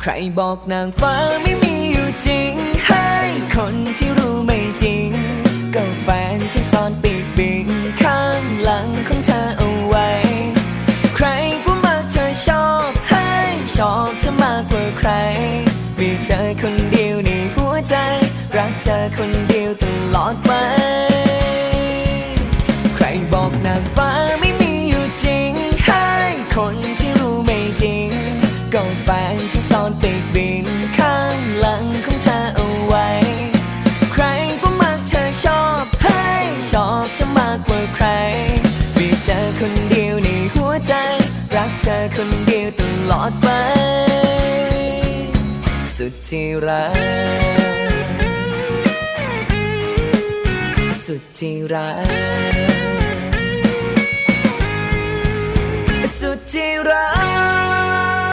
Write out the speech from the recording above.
รบอกนางฟ้าไม่มีอยู่จริงให้คนที่รู้ไม่จริงก็แฟนฉันซ่อนปีกบินข้างหลังของเธอเอาไว้ใครก็มาเธอชอบให้ชอบเธอมากกว่าใครมีเธอคนเดียวในหัวใจรักเธอคนเดียวตลอดไปใครบอกนางฟ้าไม่มีอยู่จริงให้คนที่รู้ไม่จริงก็แฟนฉันซ่อนปีกบินข้างหลังของเธอเอาไว้ใครก็มักเธอชอบให้ชอบเธอมากกว่าใครมีเธอคนเดียวในหัวใจรักเธอคนเดียวตลอดไปสุดที่รักสุดที่รัก